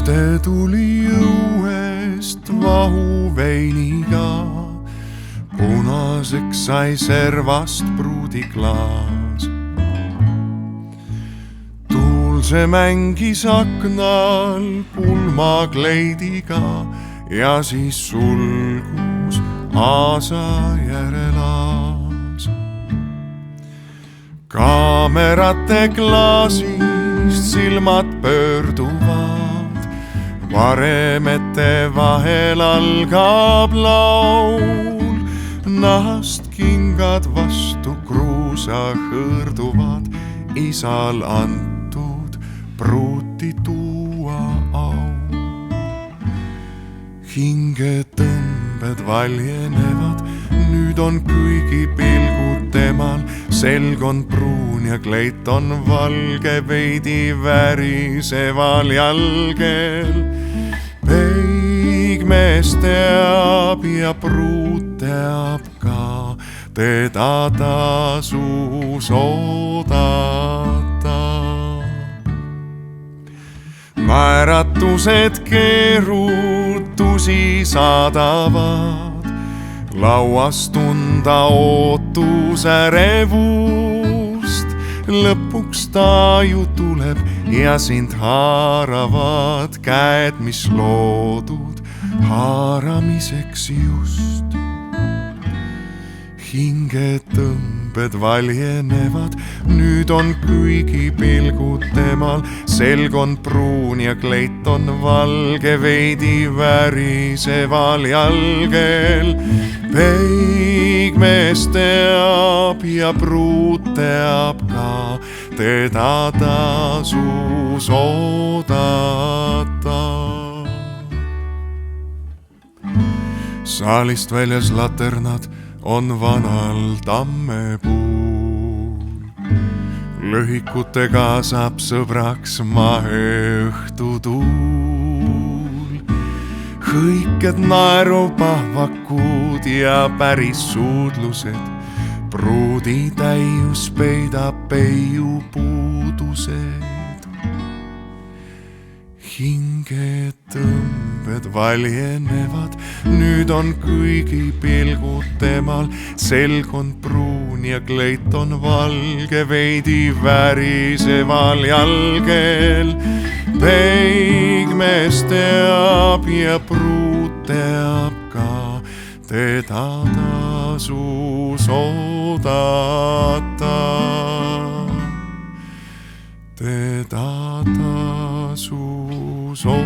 õde tuli õuest vahuveiniga, punaseks sai servast pruudiklaas. Tuulse mängis aknal pulmakleidiga ja siis sulgus aasa järelaas. Kaamerate klaasist silmad pöörduvad, varemete vahel algab laul. Nahast kingad vastu kruusa hõõrduvad, isal antud pruuti tuua au. Hingetõmbed valjenevad, nüüd on kõigi pilgud temal, selg on pruun ja kleit on valge, veidi väriseval jalgel. Peigmees teab ja pruut teab ka, teda tasus oodata. Naeratused keerutusi saadavad, lauas tunda ootusärevust. Lõpuks ta ju tuleb ja sind haaravad käed, mis loodud haaramiseks just. Hingetõmbed valjenevad, nüüd on kõigi pilgud temal, selg on pruun ja kleit on valge, veidi väriseval jalgel. Peigmees teab ja pruut teab ka, teda tasus oodata. Saalist väljas laternad on vanal tammepuul. Lõhikutega saab sõbraks maheõhtutuul. Hõiked naerupahvakud ja päris suudlused, pruudi täius peidab peiu puudused. Hingetõmbed valjenevad, nüüd on kõigi pilgud temal, selg on pruun ja kleit on valge, veidi väriseval jalgel. Peigmees teab ja pruut teab ka, teda tasus oodata. Teda tasus oodata.